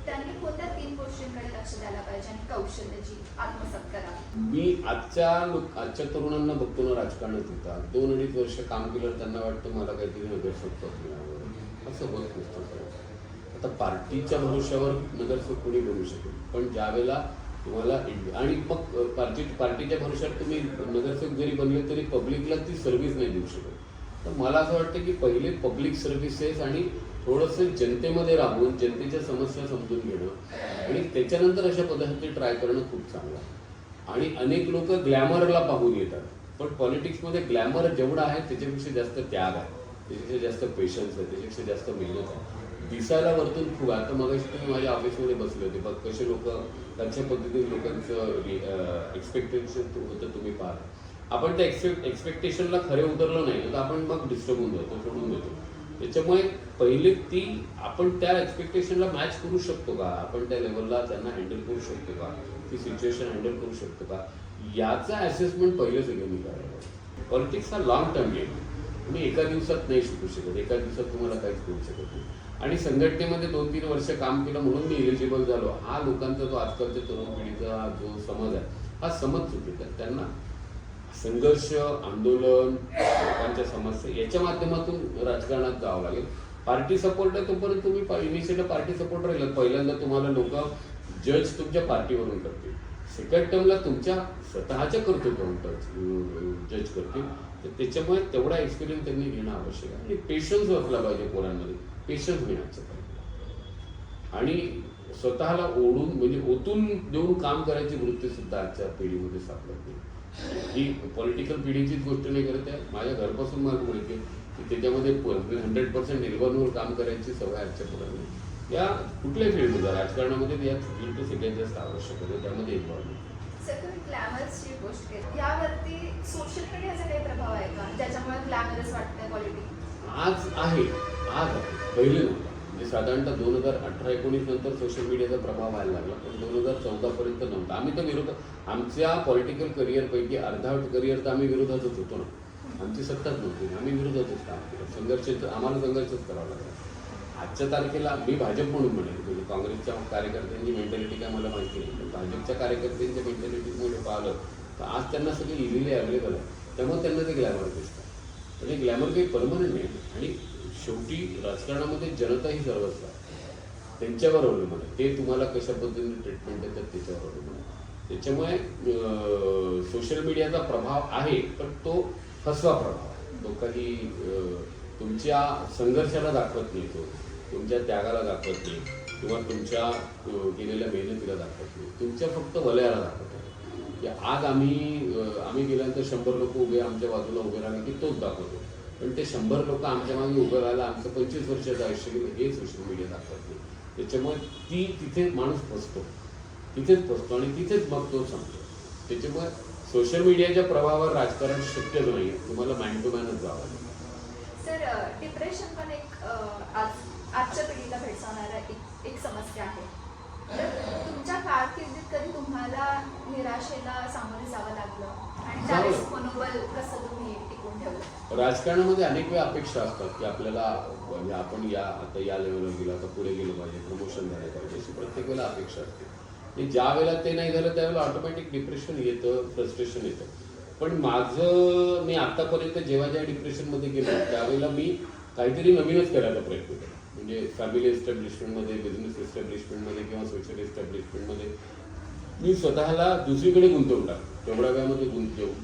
त्यांनी कोणत्या 3 गोष्टींकडे लक्ष द्यायला पाहिजे आणि कौशल्याची आत्मसात करा? मी आजच्या तरुणांना बघतो ना राजकारणात येतात 2-2.5 वर्ष काम केलं त्यांना वाटतं मला काहीतरी नगरसेवक मिळावं. असं होत नसतं. आता पार्टीच्या भरोश्यावर नगरसेवक कोणी बनू शकेल पण ज्यावेळेला तुम्हाला आणि मग पार्टीच्या भरोश्यावर तुम्ही नगरसेवक जरी बनले तरी पब्लिकला ती सर्व्हिस नाही देऊ शकत. तर मला असं वाटतं की पहिले पब्लिक सर्व्हिसेस आणि थोडंसं जनतेमध्ये राहून जनतेच्या समस्या समजून घेणं आणि त्याच्यानंतर अशा पद्धतीने ट्राय करणं खूप चांगलं. आणि अनेक लोक ग्लॅमरला पाहून येतात पण पॉलिटिक्समध्ये ग्लॅमर जेवढा आहे त्याच्यापेक्षा जास्त त्याग आहे, त्याच्यापेक्षा जास्त पेशन्स आहे, त्याच्यापेक्षा जास्त मेहनत आहे. दिसायला वरतून खूप. आता मगाशी तुम्ही माझ्या ऑफिसमध्ये बसले होते बघ कसे लोक त्यांच्या पद्धतीने लोकांचं एक्सपेक्टेशन होतं तुम्ही पाहा. आपण त्या एक्सपेक्टेशनला खरे उतरलं नाही तर आपण मग डिस्टर्ब होऊन जातो, सोडून देतो. त्याच्यामुळे पहिले ती आपण त्या एक्सपेक्टेशनला मॅच करू शकतो का, आपण त्या लेवलला त्यांना हँडल करू शकतो का, ती सिच्युएशन हँडल करू शकतो का याचा असेसमेंट पहिले सगळ्यांनी करायला. पॉलिटिक्स हा लॉंग टर्म गेम. तुम्ही एका दिवसात नाही शिकू शकत, एका दिवसात तुम्हाला काहीच करू शकत नाही. आणि संघटनेमध्ये 2-3 वर्ष काम केलं म्हणून मी इलिजिबल झालो हा लोकांचा जो आजकालच्या तरुण पिढीचा जो समज आहे हा समज चुकीचा आहे. त्यांना संघर्ष, आंदोलन, लोकांच्या समस्या याच्या माध्यमातून राजकारणात जावं लागेल. पार्टी सपोर्ट आहे तोपर्यंत तुम्ही इनिशियल पार्टी सपोर्ट राहिला. पहिल्यांदा तुम्हाला लोक जज तुमच्या पार्टीवरून करतील, सेकंड टर्मला तुमच्या स्वतःच्या कर्तृत्वावर जज करतील. तर त्याच्यामुळे तेवढा एक्सपिरियन्स त्यांनी घेणं आवश्यक आहे. आणि पेशन्स असला पाहिजे पोरांमध्ये, पेशन्स मिळायचं पाहिजे आणि स्वतःला ओढून म्हणजे ओतून देऊन काम करायची वृत्ती सुद्धा आजच्या पिढीमध्ये सापडत नाही. ही पॉलिटिकल पिढीचीच गोष्ट नाही करत आहे. माझ्या घरपासून मला माहिती आहे की त्याच्यामध्ये 100% निर्बंधवर काम करायची सवय आजच्या पोरांना. या कुठल्याही फील्डमध्ये राजकारणामध्ये या फील्ड सगळ्यात जास्त आवश्यक आहे त्यामध्ये इन्व्हॉल्वमेंट. सर तुम्ही ग्लॅमरसची गोष्ट केली यावरती सोशल मीडियाचा काही प्रभाव आहे का ज्याच्यामुळे ग्लॅमरस वाटतंय पॉलिटिक्स? आज आहे पहिले नव्हतं. म्हणजे साधारणतः 2018-19 नंतर सोशल मीडियाचा प्रभाव व्हायला लागला पण 2014 पर्यंत नव्हता. आम्ही तर आमच्या पॉलिटिकल करिअरपैकी अर्धावट करिअर तर आम्ही विरोधातच होतो ना. आमची सत्ताच नव्हती, आम्ही विरोधातच काम केलं. आम्हाला संघर्षच करावा लागला. आजच्या तारखेला मी भाजप म्हणून म्हणेन म्हणजे काँग्रेसच्या कार्यकर्त्यांची मेंटॅलिटी काय मला माहिती नाही पण भाजपच्या कार्यकर्त्यांच्या मेंटॅलिटीमध्ये पाहिलं तर आज त्यांना सगळे इझिली अवेलेबल आहे त्यामुळे त्यांना ते ग्लॅमर दिसतात. पण हे ग्लॅमर काही परमनंट नाही आणि शेवटी राजकारणामध्ये जनता ही सर्वस्व आहे, त्यांच्यावर अवलंबून आहे. ते तुम्हाला कशा पद्धतीने ट्रीटमेंट देतात त्याच्यावर अवलंबून आहे. त्याच्यामुळे सोशल मीडियाचा प्रभाव आहे पण तो फसवा प्रभाव आहे. तो काही तुमच्या संघर्षाला दाखवत नाही, तो तुमच्या त्यागाला दाखवत नाही किंवा तुमच्या केलेल्या मेहनतीला दाखवत नाही, तुमच्या फक्त वलयाला दाखवतो की आज आम्ही गेल्यानंतर 100 लोक उभे आमच्या बाजूला उभे राहिले की तोच दाखवतो. पण ते 100 लोक आमच्या मागे उभं राहायला आमचं 25 वर्षाचं आयुष्य गेलं हे सोशल मीडिया दाखवत नाही. त्याच्यामुळे तिथे माणूस फसतो, तिथेच फसतो आणि तिथेच मग तो संपतो. त्याच्यामुळे सोशल मीडियाच्या प्रभावावर राजकारण शक्यच नाही, तुम्हाला मॅन टू मॅनच जावं लागेल. सर, डिप्रेशन पण एक आजच्या पिढीला भेडसावणारा एक समस्या आहे. तर तुमच्या कारकिर्दीत कधी तुम्हाला निराशेला सामोरे जावं लागलं आणि त्यावेळेस मनोबल कसं तुम्ही टिकवून ठेवलं? राजकारणामध्ये अनेक वेळा अपेक्षा असतात की आपल्याला म्हणजे आपण आता या लेवलवर गेलो, आता पुढे गेलो पाहिजे, प्रमोशन झालं पाहिजे, अशी प्रत्येक वेळेला अपेक्षा असते. आणि ज्या वेळेला ते नाही झालं त्यावेळेला ऑटोमॅटिक डिप्रेशन येतं, फ्रस्ट्रेशन येतं. पण मी आतापर्यंत जेव्हा डिप्रेशनमध्ये गेलो त्यावेळेला मी काहीतरी नवीनच करायचा प्रयत्न केला. म्हणजे फॅमिली एस्टॅब्लिशमेंटमध्ये, बिझनेस एस्टॅब्लिशमेंटमध्ये किंवा सोशल एस्टॅब्लिशमेंटमध्ये मी स्वतःला दुसरीकडे गुंतवून टाकतो. तेवढ्या वेळामध्ये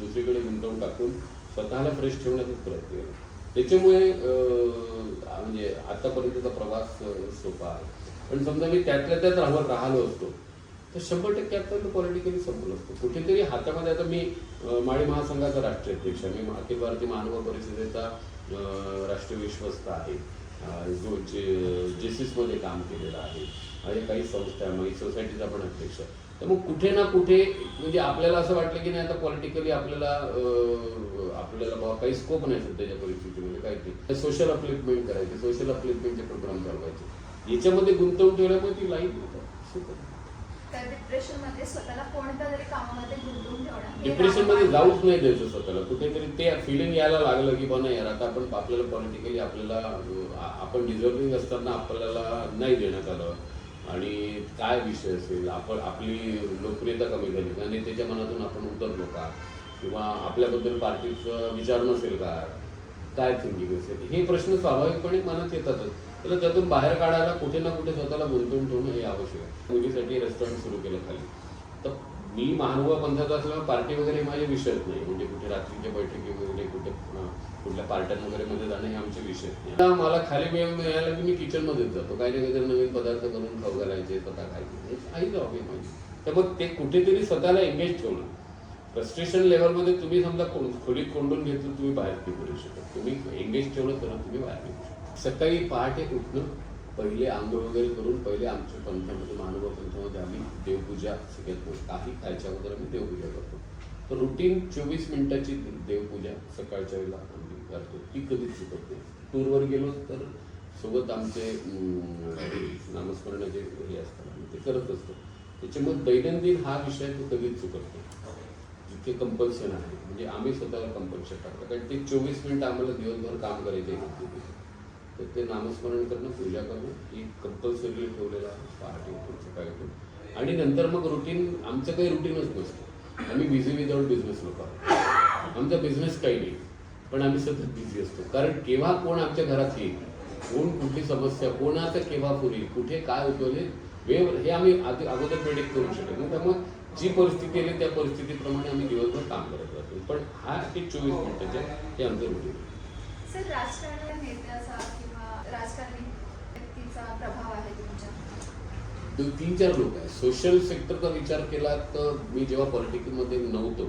दुसरीकडे गुंतवून टाकून स्वतःला फ्रेश ठेवण्याचाच प्रयत्न केला. त्याच्यामुळे म्हणजे आतापर्यंतचा प्रवास सोपा आहे. पण समजा मी त्यातल्या त्यात राहिलो असतो तर 100% आता पॉलिटिकली संपलं असतं. कुठेतरी हातामध्ये आता मी माळी महासंघाचा राष्ट्रीय अध्यक्ष, मी अखिल भारतीय महानुभाव परिषदेचा राष्ट्रीय विश्वस्त आहे, जो जेसिसमध्ये काम केलेलं आहे, आणि काही संस्था आहे, माझी सोसायटीचा पण अध्यक्ष. तर मग कुठे ना कुठे म्हणजे आपल्याला असं वाटलं की नाही आता पॉलिटिकली आपल्याला काही स्कोप नाही सध्याच्या परिस्थितीमध्ये, काय ते सोशल अपलिफ्टमेंट करायचे, सोशल अपलिफ्टमेंटचे प्रोग्राम चालवायचे, याच्यामध्ये गुंतवून ठेवल्यामुळे ती लाईफ तर डिप्रेशनमध्ये स्वतःला कोणत्या तरी कामामध्ये गुंतवून ठेवणं, डिप्रेशनमध्ये जाऊच नाही द्यायचं स्वतःला. कुठेतरी ते फिलिंग यायला लागलं की बा यार आता आपल्याला पॉलिटिकली आपण डिझर्विंग असताना आपल्याला नाही देण्यात आलं, आणि काय विषय असेल, आपली लोकप्रियता कमी झाली का, नेत्याच्या मनातून आपण उतरलो का, किंवा आपल्याबद्दल पार्टीचा विचार नसेल का, काय थिंकिंग असेल, हे प्रश्न स्वाभाविकपणे मनात येतातच. तर त्यातून बाहेर काढायला कुठे ना कुठे स्वतःला गुंतवून ठेवणं हे आवश्यक आहे. मुलीसाठी रेस्टॉरंट सुरू केलं खाली. तर मी महानुभाव पंथाचा असल्यामुळे पार्टी वगैरे माझे विषयच नाही. म्हणजे कुठे रात्रीच्या बैठकी वगैरे कुठल्या पार्ट्यां वगैरे मध्ये जाणं हे आमचे विषय नाही. मला खाली वेळ मिळाला की मी किचनमध्येच जातो, काही ना काहीतरी नवीन पदार्थ करून खाऊ घालायचे, स्वतः खायचे, आई जॉब आहे माझी. तर मग ते कुठेतरी स्वतःला एंगेज ठेवणं. फ्रस्ट्रेशन लेवलमध्ये तुम्ही समजा खोलीत कोंडून घेतलं, तुम्ही बाहेर नाही पडू शकत. तुम्ही एंगेज ठेवलं तर तुम्ही बाहेर निघू शकता. सकाळी पहाटे उठणं, पहिले आंघोळ वगैरे करून पहिले आमच्या पंथामध्ये, महानुभाव पंथामध्ये आम्ही देवपूजा सगळ्यात काही खायच्या अगोदर आम्ही देवपूजा करतो. तर रुटीन 24 मिनिटाची देवपूजा सकाळच्या वेळेला आम्ही करतो, ती कधीच चुकत नाही. टूरवर गेलो तर सोबत आमचे नामस्मरणाचे हे असतात, आम्ही ते करत असतो. त्याच्यामुळे दैनंदिन हा विषय तो कधीच चुकत नाही. जिथे कंपल्शन आहे म्हणजे आम्ही स्वतःला कंपल्शन टाकतो, कारण ते 24 मिनिटं आम्हाला दिवसभर काम करायचे आहे. तर ते नामस्मरण करणं, पूजा करणं ही कंपल्सरी ठेवलेलं आहे पहाटे उठून, सकाळी उठून. आणि नंतर मग रुटीन, आमचं काही रुटीनच नसतं. आम्ही बिझी विदाउट बिझनेस लोक आहोत. आमचा बिझनेस काही नाही, पण आम्ही सतत बिझी असतो. कारण केव्हा कोण आमच्या घरात येईल, कोण कुठली समस्या, कोणाचं केव्हा पुरेल, कुठे काय उद्भवेल, हे आम्ही अगोदर प्रेडिक्ट करू शकत नाही. त्यामुळे जी परिस्थिती आली त्या परिस्थितीप्रमाणे आम्ही दिवसभर काम करत राहतो. पण हा ते 24 मिनिटाचे हे आमचं रुटीन. सर, राजकारणाला नेत्याचा किंवा राजकारणी व्यक्तीचा प्रभाव आहे तुमच्या? 3-4 लोक आहेत. सोशल सेक्टरचा विचार केला तर मी जेव्हा पॉलिटिक्समध्ये नव्हतो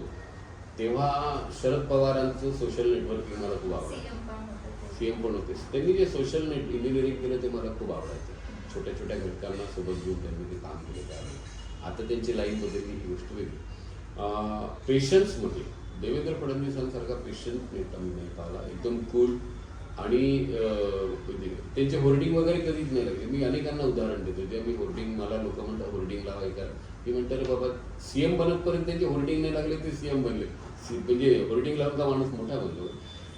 तेव्हा शरद पवारांचं सोशल नेटवर्किंग मला खूप आवडायचं. सीएम पण होते. त्यांनी जे सोशल इंजिनिअरिंग केलं ते मला खूप आवडायचं. छोट्या छोट्या घटकांना सोबत घेऊन त्यांनी ते काम केलं. त्यावेळी आता त्यांची लाईन बदलली, ही गोष्ट वेगळी. पेशन्समध्ये देवेंद्र फडणवीसांसारखा पेशन्स नेता मी नाही पाहिला. एकदम कूल. आणि त्यांचे होर्डिंग वगैरे कधीच नाही लागले. मी अनेकांना उदाहरण देतो, जे मी होर्डिंग, मला लोक म्हणतात होर्डिंग लावायचं, मी म्हणतो रे बाबा, सीएम बनतपर्यंत त्यांचे होर्डिंग नाही लागले, ते सीएम बनले. म्हणजे होर्डिंग लावूनचा माणूस मोठा बनलो.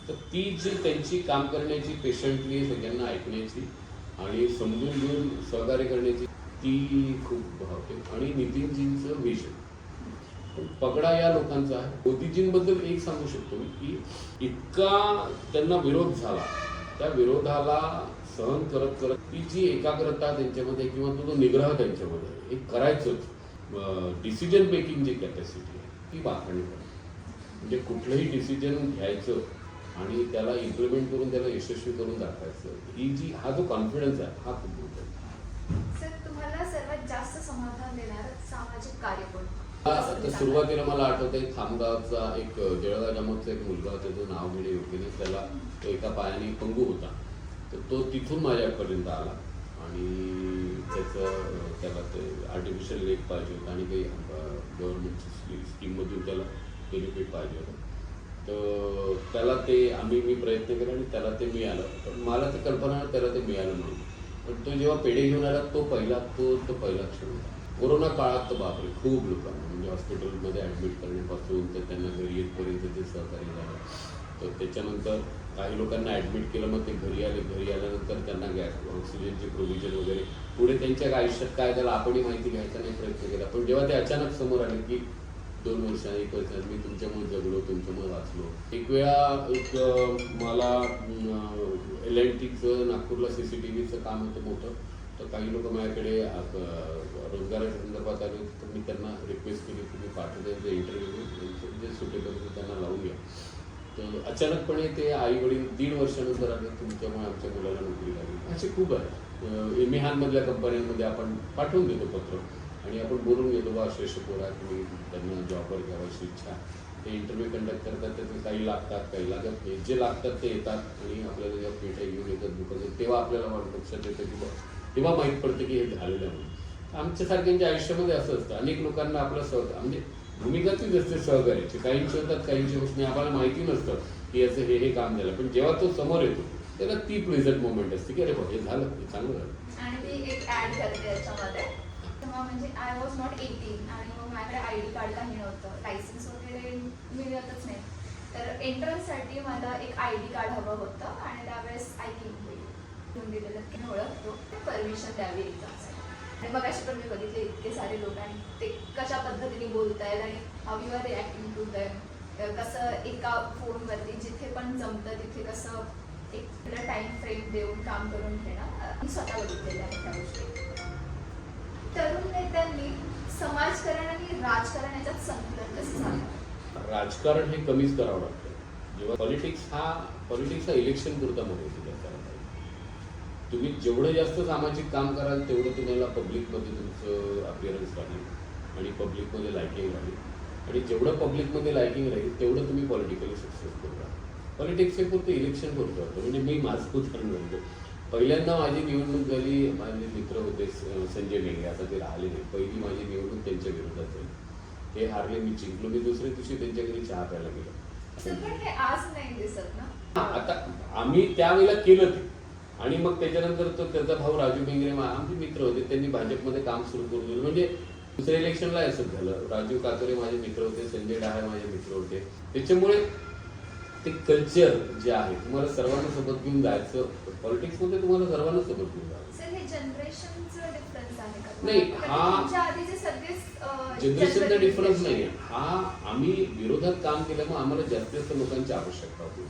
तर ती जी त्यांची काम करण्याची, पेशंटली सगळ्यांना ऐकण्याची आणि समजून घेऊन सहकार्य करण्याची, ती खूप भावते. आणि नितीनजींचं विजन, पगडा या लोकांचा आहे. मोदीजींबद्दल एक सांगू शकतो मी की इतका त्यांना विरोध झाला, त्या विरोधाला सहन करत करत ती जी एकाग्रता त्यांच्यामध्ये किंवा तो निग्रह त्यांच्यामध्ये, एक करायचंच डिसिजन मेकिंग जी कॅपॅसिटी आहे ती वाखाणली. म्हणजे कुठलंही डिसिजन घ्यायचं आणि त्याला इम्प्लिमेंट करून त्याला यशस्वी करून दाखवायचं. हा जो कॉन्फिडन्स आहे हा खूप मोठा आहे. सर, तुम्हाला सर्वात जास्त समाधान देणारं सामाजिक कार्य कोणतं? आता सुरुवातीला मला आठवतंय खामगावचा एक जळगाव जामोदचा एक मुलगा होता, त्याचं नाव घेणे योग्य नाही, त्याला तो एका पायाने पंगू होता, तर तो तिथून माझ्यापर्यंत आला आणि त्याला ते आर्टिफिशियल लेग पाहिजे होतं आणि काही गव्हर्नमेंटची स्कीममधून त्याला बेनिफिट पाहिजे होतं. तर त्याला मी प्रयत्न केला आणि त्याला ते मिळालं. पण मला ती कल्पना त्याला ते मिळालं नाही. पण तो जेव्हा पेढे घेऊन आला तो पहिला क्षण होता. कोरोना काळात तर बापरे खूप लोकांना म्हणजे हॉस्पिटलमध्ये ॲडमिट करण्यापासून तर त्यांना घरी येतपर्यंत ते सहकार्य झालं. तर त्याच्यानंतर काही लोकांना ॲडमिट केलं, मग ते घरी आल्यानंतर त्यांना गॅस ऑक्सिजनचे प्रोव्हिजन वगैरे पुढे त्यांच्या आयुष्यात काय झालं आपणही माहिती घ्यायचा नाही प्रयत्न केला. पण जेव्हा ते अचानक समोर आले की 2 वर्षांनी 1 वर्षांनी मी तुमच्यामुळे जगलो, तुमच्यामुळे वाचलो. एक वेळा मला LNTचं नागपूरला CCTVचं काम होतं मोठं, तर काही लोक माझ्याकडे रोजगाराच्या संदर्भात आले, तर मी त्यांना रिक्वेस्ट केली की मी पाठवतो त्यांचा इंटरव्ह्यू जे सुटेबल होतं त्यांना लावून घ्या. तर अचानकपणे ते आई वडील 1.5 वर्षानंतर आले, तुमच्यामुळे आमच्या मुलाला नोकरी लागली. असे खूप आहे. मिहानमधल्या कंपन्यांमध्ये आपण पाठवून देतो पत्र आणि आपण बोलून घेतो बा असे पोरा तुम्ही त्यांना जॉबवर घ्यावायची इच्छा. ते इंटरव्ह्यू कंडक्ट करतात, त्याचे काही लागतात काही लागत नाही. जे लागतात ते येतात आणि आपल्याला जेव्हा पेट्या घेऊन येतात दुकानात तेव्हा आपल्याला लक्षात येतं की तेव्हा माहीत पडतं की हे झालेलं आहे म्हणून. आमच्यासारख्यांच्या आयुष्यामध्ये असं असतं, अनेक लोकांना आपलं म्हणजे भूमिका तीच असते सहकार्याची. काहींची होतात काहींची होत नाही. आम्हाला माहिती नसतं की याचं हे काम झालं, पण जेव्हा तो समोर येतो त्याला ती प्लेझंट मोमेंट असते की अरे बघ हे झालं, हे चांगलं झालं. आणि मी एक ॲड करते याच्यामध्ये, तेव्हा म्हणजे आय वॉज नॉट 18 आणि मग माझ्याकडे ID कार्ड काही नव्हतं, लायसन्स वगैरे मिळतच नाही. तर एंट्रन्ससाठी मला एक ID कार्ड हवं होतं आणि त्यावेळेस घेऊन दिलेलं की ओळखतो परमिशन द्यावी एक्झामसाठी. आणि मग अशी पण मी बघितले इतके सारे लोक आणि ते कशा पद्धतीने बोलतायत आणि how you are reacting to them, कसं एका फोनवरती जिथे पण जमतं तिथे कसं एक टाइम फ्रेम देऊन काम करून घेणं मी स्वतः बघितलेलं आहे त्या गोष्टी. तरुण नेत्यांनी समाजकारण आणि राजकारण याच्यात संतुलन कसं साधावं? राजकारण हे कमीच करावं लागतं. जेव्हा पॉलिटिक्स हा इलेक्शन पुरता मर्यादित आहे. तुम्ही जेवढं जास्त सामाजिक काम कराल तेवढं तुम्हाला पब्लिकमध्ये तुमचं अपिअरन्स राहील आणि पब्लिकमध्ये लायकिंग राहील आणि जेवढं पब्लिकमध्ये लायकिंग राहील तेवढं तुम्ही पॉलिटिकली सक्सेसफुल राहाल. पॉलिटिक्स हे पुरतं इलेक्शन पुरतं होतं. म्हणजे मी माझं उदाहरण म्हणतो, पहिल्यांदा माझी निवडणूक झाली, माझे मित्र होते संजय मेघे, आता ते राहिले नाही. पहिली माझी निवडणूक त्यांच्या विरोधात झाली, ते हारले, मी जिंकलो. मी दुसऱ्या दिवशी त्यांच्या घरी चहा प्यायला गेलो. पण हे आज नाही दिसत ना. आता आम्ही त्यावेळेला केलं ते आणि मग त्याच्यानंतर तो त्याचा भाऊ राजू बेंगरे आमचे मित्र होते, त्यांनी भाजपमध्ये काम सुरू करून दिलं. म्हणजे दुसऱ्या इलेक्शनला असंच झालं. राजीव कातोरे माझे मित्र होते, संजय डहाळे माझे मित्र होते. त्याच्यामुळे ते कल्चर जे आहे तुम्हाला सर्वांना सोबत घेऊन जायचं. पॉलिटिक्समध्ये तुम्हाला सर्वांना सोबत घेऊन जायचं. सर, हे जनरेशनचं डिफरन्स आहे का? नाही, हा जनरेशनचा डिफरन्स नाही आहे. हा आम्ही विरोधात काम केल्यामुळे आम्हाला जास्त लोकांची आवश्यकता होती.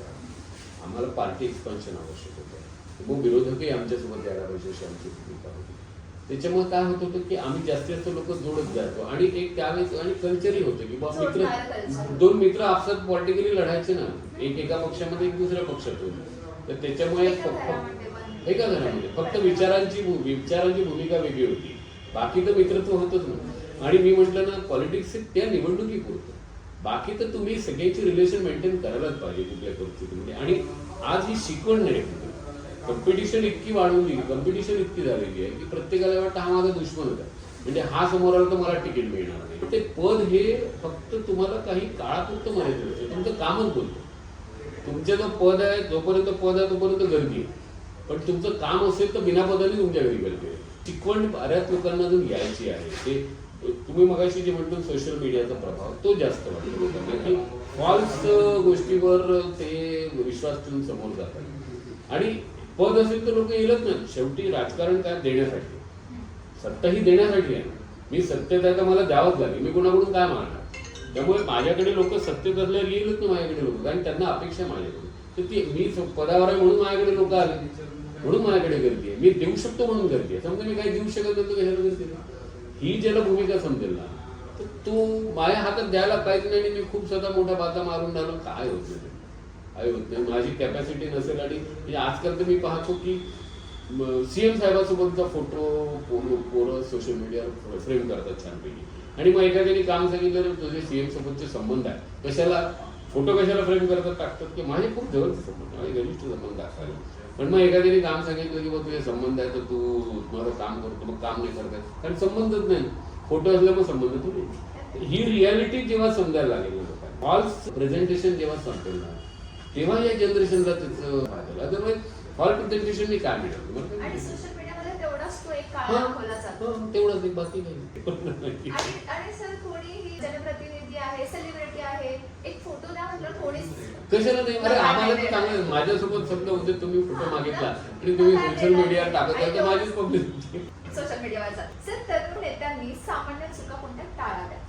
आम्हाला पार्टी एक्सपान्शन आवश्यक होतं, मग विरोधकही आमच्यासोबत यायला पाहिजे अशी आमची भूमिका होती. त्याच्यामुळे काय होत होतं की आम्ही जास्त लोक जोडत जायचो आणि एक त्यावेळेस आणि कल्चरही होतं की बाबा मित्र 2 मित्र आपसात पॉलिटिकली लढायचे ना, एक एका पक्षामध्ये एक दुसऱ्या पक्षात होते. तर त्याच्यामुळे एका घरामध्ये फक्त विचारांची भूमिका वेगळी होती, बाकी तर मित्रत्व होतच ना. आणि मी म्हटलं ना, पॉलिटिक्स त्या निवडणुकी पुरतं, बाकी तर तुम्ही सगळ्यांची रिलेशन मेंटेन करायलाच पाहिजे कुठल्या परिस्थितीमध्ये. आणि आज ही शिकवण नाही, कॉम्पिटिशन इतकी वाढवली, कॉम्पिटिशन इतकी झालेली आहे की प्रत्येकाला वाटतं हा माझा दुश्मन होता, म्हणजे हा समोर आला तर मला तिकीट मिळणार नाही. ते पद हे फक्त तुम्हाला काही काळापुरतं मर्यादित असतं, तुमचं कामच बोलतं. तुमचं जो पद आहे, जोपर्यंत पद आहे तोपर्यंत गर्दी आहे, पण तुमचं काम असेल तर बिना पदाने तुमच्या घरी गर्दी आहे. शिकवण बऱ्याच लोकांना जो घ्यायची आहे, ते तुम्ही मगाशी जे म्हणतो सोशल मीडियाचा प्रभाव तो जास्त वाटतो लोकांना, की फॉल्स गोष्टीवर ते विश्वास ठेवून समोर जातात. आणि पद असेल तर लोक येईलच ना. शेवटी राजकारण काय देण्यासाठी, सत्ता ही देण्यासाठी आहे. मी सत्तेत आहे तर मला द्यावंच लागेल, मी कोणाकडून काय मागणार. त्यामुळे माझ्याकडे लोक सत्तेत असल्यावर येईलच ना माझ्याकडे लोक, कारण त्यांना अपेक्षा माझ्याकडे. तर ती मी पदावर आहे म्हणून माझ्याकडे लोक आले, म्हणून माझ्याकडे गर्दी आहे. मी देऊ शकतो म्हणून गर्दी आहे. समजा मी काही देऊ शकत नव्हतं कशाला गर्दी आहे. ही ज्याला भूमिका समजेल ना, तर तो माझ्या हातात द्यायला काहीच नाही आणि मी खूप स्वतः मोठा बाता मारून राहिलो, काय होत नाही. काही होत नाही, माझी कॅपॅसिटी नसेल. आणि म्हणजे आजकाल तर मी पाहतो की सीएम साहेबासोबतचा फोटो पोरं सोशल मीडियावर फ्रेम करतात छानपैकी. आणि मग एखाद्याने काम सांगितलं तर तुझे सीएम सोबतचे संबंध आहे, कशाला फोटो कशाला फ्रेम करतात टाकतात की माझे खूप जवळचे संबंध, माझे घनिष्ठ संबंध असावे. पण मग एखाद्याने काम सांगितलं की मग तुझे संबंध आहे तर तू मला काम करतो, मग काम नाही करतात कारण संबंधच नाही. फोटो असला मग संबंध थोडी. ही रियालिटी जेव्हा समजायला लागेल लोकांना, फॉल्स प्रेझेंटेशन जेव्हा संपेल ना तेव्हा या जनरेशनला त्याचं फायदा. अदरवाईज फॉल्स प्रेझेंटेशननी काय मिळालं आणि सोशल मीडियामध्ये तेवढाच तो एक काळ दाखवला जातो. तेवढंच एक बाकी नाही. आणि सर कोणी जनप्रतिनिधी आहे, सेलिब्रिटी आहे, एक फोटो द्या म्हटलं कोणीच कशाला नाही. अरे आम्हाला तर चांगलं, माझ्यासोबत समजा होते तुम्ही फोटो मागितला आणि तुम्ही सोशल मीडियावर टाकत तर माझीच पब्लिसिटी. सोशल मीडियावर सर तरुण नेत्यांनी सामान्य चुका कोणत्या टाळाव्या?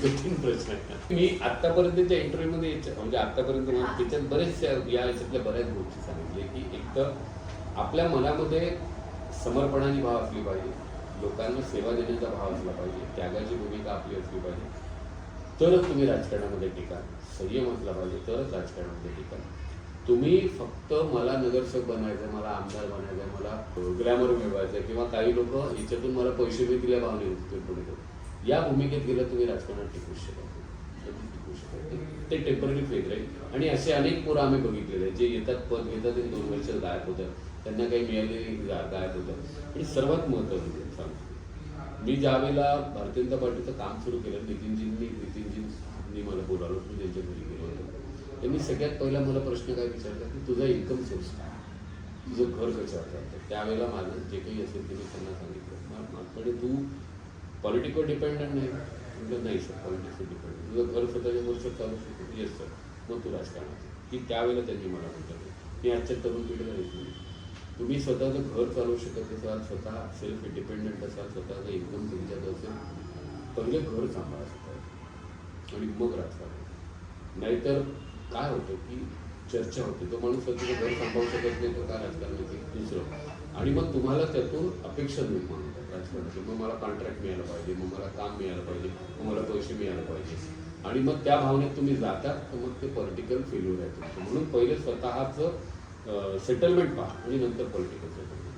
कठीण प्रश्न आहे. मी आतापर्यंतच्या इंटरव्ह्यू मध्ये म्हणजे आतापर्यंत त्याच्यात बरेचशा या याच्यातल्या बऱ्याच गोष्टी सांगितले की एक तर आपल्या मनामध्ये समर्पणाची भाव असली पाहिजे, लोकांना सेवा देण्याचा भाव असला पाहिजे, त्यागाची भूमिका आपली असली पाहिजे, तरच तुम्ही राजकारणामध्ये टिकाल. संयम असला पाहिजे तरच राजकारणामध्ये टिकाल. तुम्ही फक्त मला नगरसेवक बनायचं, मला आमदार बनायचं, मला ग्लॅमर मिळवायचं किंवा काही लोक याच्यातून मला पैसे मिळतील या भावने या भूमिकेत गेलं तुम्ही राजकारणात टिकू शकत. ते टेम्पररी फेज राहील. आणि असे अनेक पोरं आम्ही बघितलेले जे येतात पद घेतात आणि 2 वर्ष गायब होतात, त्यांना काही मिळालेली गायब होतात. आणि सर्वात महत्त्वाचं सांगतो, मी ज्या वेळेला भारतीय जनता पार्टीचं काम सुरू केलं, नितीनजींनी मला बोलावलं, मी त्यांच्या घरी गेलो होतो. त्यांनी सगळ्यात पहिला मला प्रश्न काय विचारला की तुझा इन्कम सोर्स काय, तुझं घर कशावर चालतं. त्यावेळेला माझं जे काही असेल ते मी त्यांना सांगितलं, माझ्याकडे तू पॉलिटिकवर डिपेंडंट नाही. म्हणजे नाही सर, पॉलिटिक्सवर डिपेंडंट, तुझं घर स्वतःच्या वर्षात चालू शकतो. येस सर, मग तू राजकारणात. की त्यावेळेला त्यांनी मला म्हटलं, मी आजच्या तरुण पिढीला येतो, तुम्ही स्वतःचं घर चालू शकत असाल, स्वतः सेल्फ डिपेंडंट असाल, स्वतःचं इन्कम तुमच्यात असेल, पहिले घर सांभाळा स्वतः आणि मग राजकारण. नाहीतर काय होतं की चर्चा होते, तो माणूस स्वतःचं घर सांभाळू शकत नाही तर काय राजकारणाचे दुसरं. आणि मग तुम्हाला त्यातून अपेक्षा निर्माण होतात राजकारणाची. मग मला कॉन्ट्रॅक्ट मिळालं पाहिजे, मग मला काम मिळालं पाहिजे, मग मला पैसे मिळायला पाहिजे. आणि मग त्या भावनेत तुम्ही जातात तर मग ते पॉलिटिकल फेल्युअर आहे तुमचं. म्हणून पहिले स्वतःचं सेटलमेंट पहा आणि नंतर पॉलिटिकल सेटलमेंट.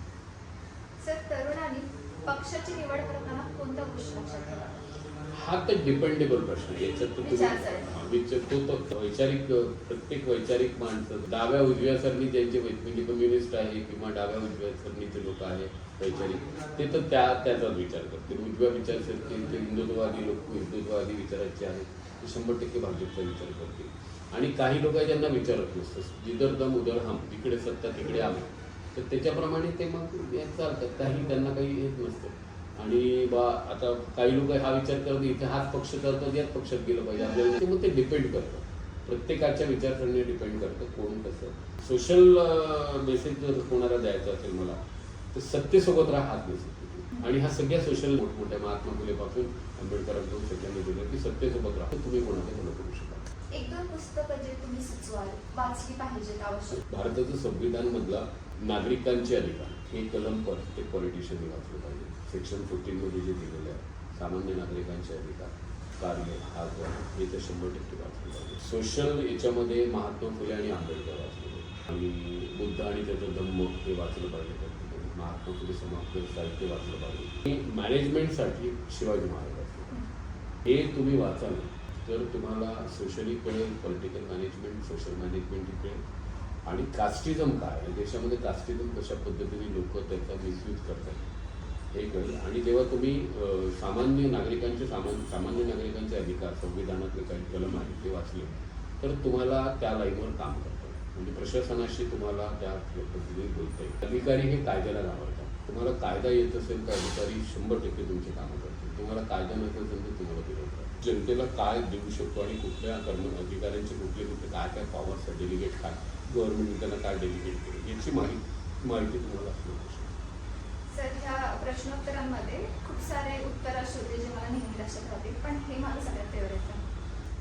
सर तरुणांनी पक्षाची निवड करताना कोणत्या गोष्टी लक्षात ठेवा? हा तर डिपेंडेबल प्रश्न आहे. याच्यात तर तो वैचारिक, प्रत्येक वैचारिक माणसं डाव्या उजव्या सरणी ज्यांचे म्हणजे कम्युनिस्ट आहे किंवा डाव्या उजव्या सरणीचे लोक आहेत वैचारिक, ते तर त्याचाच विचार करतील. उजव्या विचारसरणीचे हिंदुत्ववादी लोक, हिंदुत्ववादी विचाराचे आहेत, ते 100% भाजपचा विचार करतील. आणि काही लोक ज्यांना विचारत नसतं, जिधर दम उधर हम, जिकडे सत्ता तिकडे आम्ही, तर त्याच्याप्रमाणे ते मग चालतात. काही त्यांना काही येत नसतं. आणि आता काही लोक हा विचार करतात इथे हाच पक्ष करतात, याच पक्षात गेलं पाहिजे आपल्याला. मग ते डिपेंड करतं, प्रत्येकाच्या विचारसरणीवर डिपेंड करतं कोण कसं. सोशल मेसेज जर कोणाला द्यायचा असेल मला, तर सत्तेसोबत राहा हाच मेसेज. आणि हा सगळ्या सोशल मोठमोठ्या महात्मा फुलेपासून आंबेडकरांपासून सगळ्यांनी दिलं की सत्तेसोबत राहा, तुम्ही कोणाला भलं करू शकता. 1-2 पुस्तकं जे तुम्ही सुचवाल वाचली पाहिजेत आवश्यक? भारताचं संविधान मधला नागरिकांचे अधिकार हे कलम प्रत्येक पॉलिटिशियनने वाचलं पाहिजे. सेक्शन 14 मध्ये जे दिलेलं आहे सामान्य नागरिकांचे अधिकार, कार्य, हातभार, हे तर 100% वाचलं पाहिजे. सोशल याच्यामध्ये महात्मा फुले आणि आंबेडकर वाचले पाहिजे. आणि बुद्ध आणि त्याचं धम्म हे वाचलं पाहिजे. महात्मा फुले समाज साहित्य वाचलं पाहिजे. मॅनेजमेंटसाठी शिवाजी महाराज वाचले पाहिजे. हे तुम्ही वाचाल तर तुम्हाला सोशली कळेल, पॉलिटिकल मॅनेजमेंट, सोशल मॅनेजमेंट कळेल. आणि कास्टिझम काय आहे देशामध्ये, कास्टिझम कशा पद्धतीने लोक त्याचा मिसयूज करतात हे कळेल. आणि जेव्हा तुम्ही सामान्य नागरिकांचे अधिकार संविधानातले काही कलम आहेत ते वाचले तर तुम्हाला त्या लाईनवर काम करतात. म्हणजे प्रशासनाशी तुम्हाला त्या पद्धतीने बोलता येईल. अधिकारी हे कायद्याला घाबरतात. तुम्हाला कायदा येत असेल तर अधिकारी 100% तुमचे कामं करतील. तुम्हाला कायदा नसेल तर तुम्हाला विरोध. जनतेला काय देऊ शकतो आणि कुठल्या अधिकाऱ्यांचे कुठले काय पॉवर्स आहे, डेलिगेट काय, गव्हर्नमेंट त्यांना काय डेलिगेट केलं याची माहिती तुम्हाला असणं. सर ह्या प्रश्नोत्तरांमध्ये खूप सारे उत्तर असे होते जे मला नेहमी लक्षात राहतील, पण हे माझं सगळ्यात फेवरेट आहे.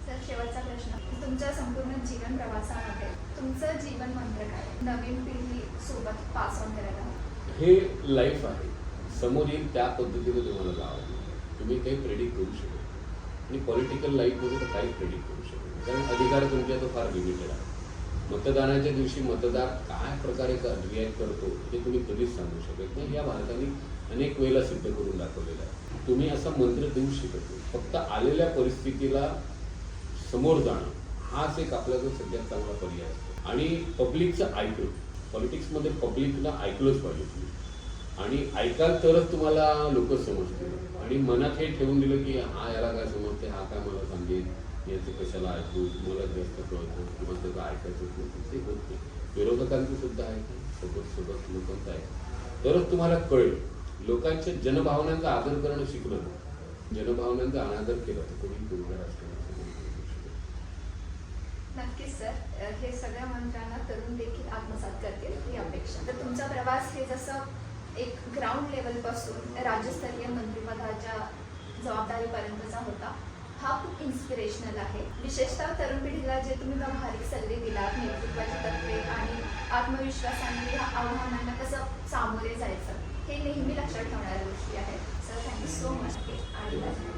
सर शेवटचा प्रश्न, तुमच्या संपूर्ण जीवन प्रवासामध्ये तुमचं जीवन मंत्र काय, नवीन पिढी सोबत पास ऑन करायला? हे लाईफ आहे, समोर येईल त्या पद्धतीने तुम्हाला जावं. तुम्ही काही प्रेडिक्ट करू शकत. आणि पॉलिटिकल लाईफमध्ये तर काहीच प्रेडिक्ट करू शकत नाही, कारण अधिकार तुमच्या तो फार लिमिटेड आहे. मतदानाच्या दिवशी मतदार काय प्रकारे रिॲक्ट करतो हे तुम्ही कधीच सांगू शकत नाही. या भारताने अनेक वेळेला सिद्ध करून दाखवलेलं आहे. तुम्ही असा मंत्र देऊ शकत नाही. फक्त आलेल्या परिस्थितीला समोर जाणं हाच एक आपल्याला सगळ्यात चांगला पर्याय असतो. आणि पब्लिकचं ऐकलं, पॉलिटिक्समध्ये पब्लिकला ऐकलंच पाहिजे तुम्ही, आणि ऐकाल तरच तुम्हाला लोक समजतील. आणि मनात हे ठेवून दिलं की हा याला काय समजते, हा काय मला सांगेल, याचं कशाला ऐकू, मला जास्त कळतं किंवा त्याचं ऐकायचं नाही, ते होत नाही. विरोधकांचं सुद्धा ऐका, सोबत लोकांचं ऐका, तरच तुम्हाला कळेल. लोकांच्या जनभावनांचा आदर करणं शिकलं ना, जनभावनांचा अनादर केला तर कोणी पूर्ण राष्ट्राने नक्कीच सर, हे सगळ्या मंत्रांना तरुण देखील आत्मसात करतील ही अपेक्षा. तर तुमचा प्रवास हे जसं एक ग्राउंड लेवलपासून राज्यस्तरीय मंत्रिपदाच्या जबाबदारीपर्यंतचा होता, हा खूप इन्स्पिरेशनल आहे. विशेषतः तरुण पिढीला जे तुम्ही व्यावहारिक सल्ले दिलात, नेतृत्वाची तत्त्वे आणि आत्मविश्वासाने ह्या आव्हानांना कसं सामोरे जायचं, हे नेहमी लक्षात ठेवणाऱ्या गोष्टी आहेत. Sir, thank you so much. आणि